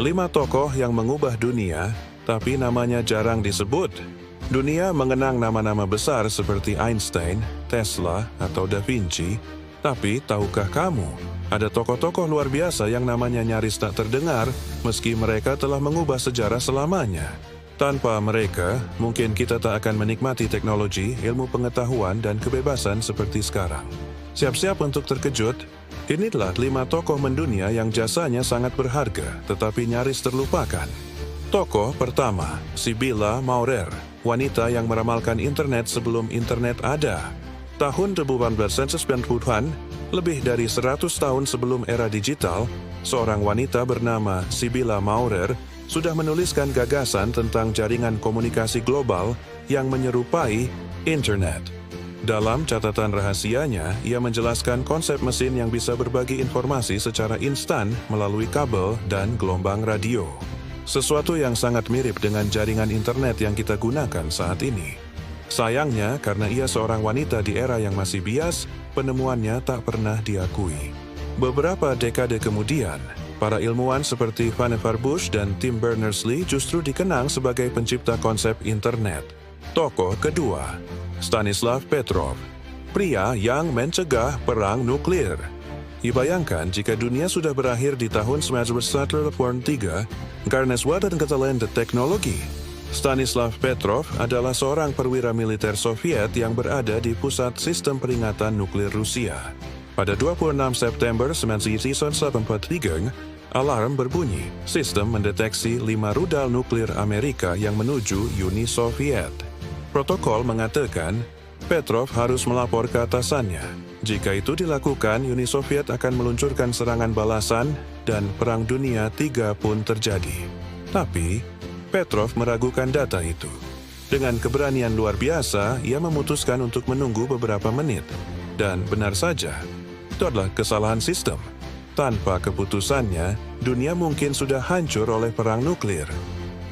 5 tokoh yang mengubah dunia, tapi namanya jarang disebut. Dunia mengenang nama-nama besar seperti Einstein, Tesla, atau Da Vinci, tapi tahukah kamu, ada tokoh-tokoh luar biasa yang namanya nyaris tak terdengar, meski mereka telah mengubah sejarah selamanya. Tanpa mereka, mungkin kita tak akan menikmati teknologi, ilmu pengetahuan, dan kebebasan seperti sekarang. Siap-siap untuk terkejut? Inilah 5 tokoh mendunia yang jasanya sangat berharga, tetapi nyaris terlupakan. Tokoh pertama, Sibylla Maurer, wanita yang meramalkan internet sebelum internet ada. Tahun 1890-an, lebih dari 100 tahun sebelum era digital, seorang wanita bernama Sibylla Maurer sudah menuliskan gagasan tentang jaringan komunikasi global yang menyerupai internet. Dalam catatan rahasianya, ia menjelaskan konsep mesin yang bisa berbagi informasi secara instan melalui kabel dan gelombang radio. Sesuatu yang sangat mirip dengan jaringan internet yang kita gunakan saat ini. Sayangnya, karena ia seorang wanita di era yang masih bias, penemuannya tak pernah diakui. Beberapa dekade kemudian, para ilmuwan seperti Vannevar Bush dan Tim Berners-Lee justru dikenang sebagai pencipta konsep internet. Tokoh kedua, Stanislav Petrov, pria yang mencegah perang nuklir. Dibayangkan jika dunia sudah berakhir di tahun 1943 karena suatu kesalahan teknologi. Stanislav Petrov adalah seorang perwira militer Soviet yang berada di pusat sistem peringatan nuklir Rusia. Pada 26 September 1943, alarm berbunyi. Sistem mendeteksi 5 rudal nuklir Amerika yang menuju Uni Soviet. Protokol mengatakan, Petrov harus melapor ke atasannya. Jika itu dilakukan, Uni Soviet akan meluncurkan serangan balasan dan Perang Dunia III pun terjadi. Tapi, Petrov meragukan data itu. Dengan keberanian luar biasa, ia memutuskan untuk menunggu beberapa menit. Dan benar saja, itu adalah kesalahan sistem. Tanpa keputusannya, dunia mungkin sudah hancur oleh perang nuklir.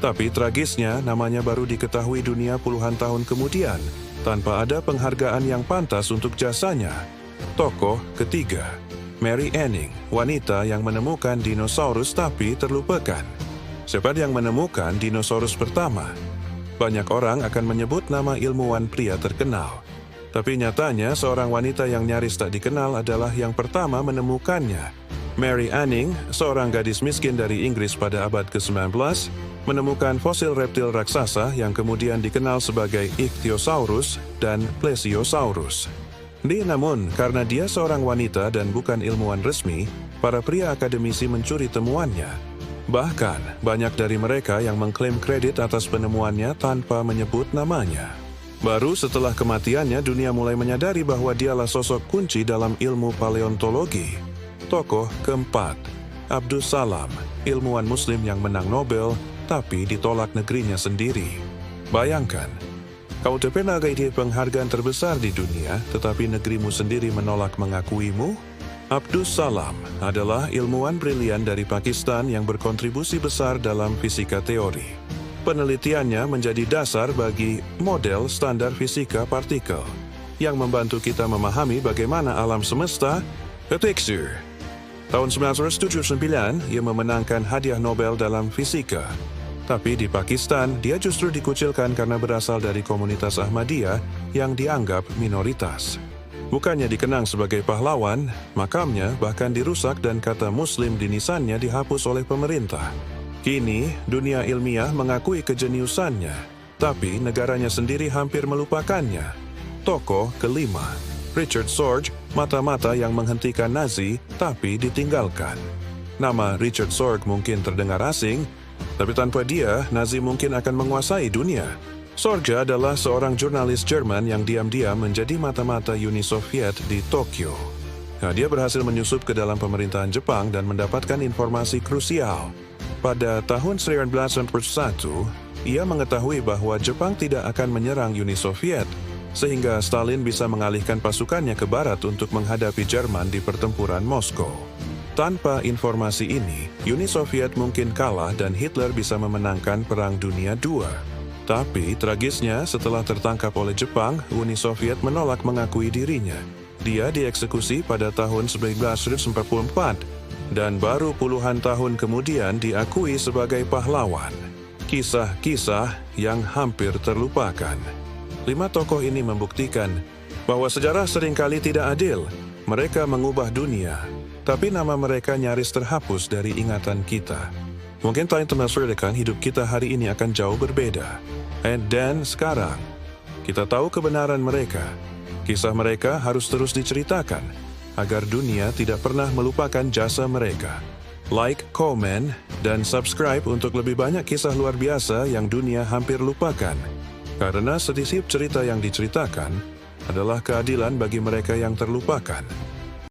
Tapi tragisnya, namanya baru diketahui dunia puluhan tahun kemudian, tanpa ada penghargaan yang pantas untuk jasanya. Tokoh ketiga, Mary Anning, wanita yang menemukan dinosaurus tapi terlupakan. Siapa yang menemukan dinosaurus pertama? Banyak orang akan menyebut nama ilmuwan pria terkenal. Tapi nyatanya, seorang wanita yang nyaris tak dikenal adalah yang pertama menemukannya. Mary Anning, seorang gadis miskin dari Inggris pada abad ke-19, menemukan fosil reptil raksasa yang kemudian dikenal sebagai Ichthyosaurus dan Plesiosaurus. Namun, karena dia seorang wanita dan bukan ilmuwan resmi, para pria akademisi mencuri temuannya. Bahkan, banyak dari mereka yang mengklaim kredit atas penemuannya tanpa menyebut namanya. Baru setelah kematiannya, dunia mulai menyadari bahwa dialah sosok kunci dalam ilmu paleontologi. Tokoh keempat, Abdus Salam, ilmuwan muslim yang menang Nobel, tapi ditolak negerinya sendiri. Bayangkan, kau pernah gaiti penghargaan terbesar di dunia, tetapi negerimu sendiri menolak mengakuimu? Abdus Salam adalah ilmuwan brilian dari Pakistan yang berkontribusi besar dalam fisika teori. Penelitiannya menjadi dasar bagi model standar fisika partikel, yang membantu kita memahami bagaimana alam semesta bertekstur. Tahun 1979, ia memenangkan hadiah Nobel dalam fisika. Tapi di Pakistan, dia justru dikucilkan karena berasal dari komunitas Ahmadiyah yang dianggap minoritas. Bukannya dikenang sebagai pahlawan, makamnya bahkan dirusak dan kata Muslim di nisannya dihapus oleh pemerintah. Kini, dunia ilmiah mengakui kejeniusannya, tapi negaranya sendiri hampir melupakannya. Tokoh kelima, Richard Sorge, mata-mata yang menghentikan Nazi tapi ditinggalkan. Nama Richard Sorge mungkin terdengar asing, tapi tanpa dia, Nazi mungkin akan menguasai dunia. Sorge adalah seorang jurnalis Jerman yang diam-diam menjadi mata-mata Uni Soviet di Tokyo. Dia berhasil menyusup ke dalam pemerintahan Jepang dan mendapatkan informasi krusial. Pada tahun 1991, ia mengetahui bahwa Jepang tidak akan menyerang Uni Soviet, sehingga Stalin bisa mengalihkan pasukannya ke barat untuk menghadapi Jerman di pertempuran Moskow. Tanpa informasi ini, Uni Soviet mungkin kalah dan Hitler bisa memenangkan Perang Dunia II. Tapi tragisnya, setelah tertangkap oleh Jepang, Uni Soviet menolak mengakui dirinya. Dia dieksekusi pada tahun 1944. dan baru puluhan tahun kemudian diakui sebagai pahlawan. Kisah-kisah yang hampir terlupakan. 5 tokoh ini membuktikan bahwa sejarah seringkali tidak adil. Mereka mengubah dunia, tapi nama mereka nyaris terhapus dari ingatan kita. Mungkin Time to Masterkan hidup kita hari ini akan jauh berbeda. Dan sekarang, kita tahu kebenaran mereka. Kisah mereka harus terus diceritakan, agar dunia tidak pernah melupakan jasa mereka. Like, komen, dan subscribe untuk lebih banyak kisah luar biasa yang dunia hampir lupakan. Karena setiap cerita yang diceritakan adalah keadilan bagi mereka yang terlupakan.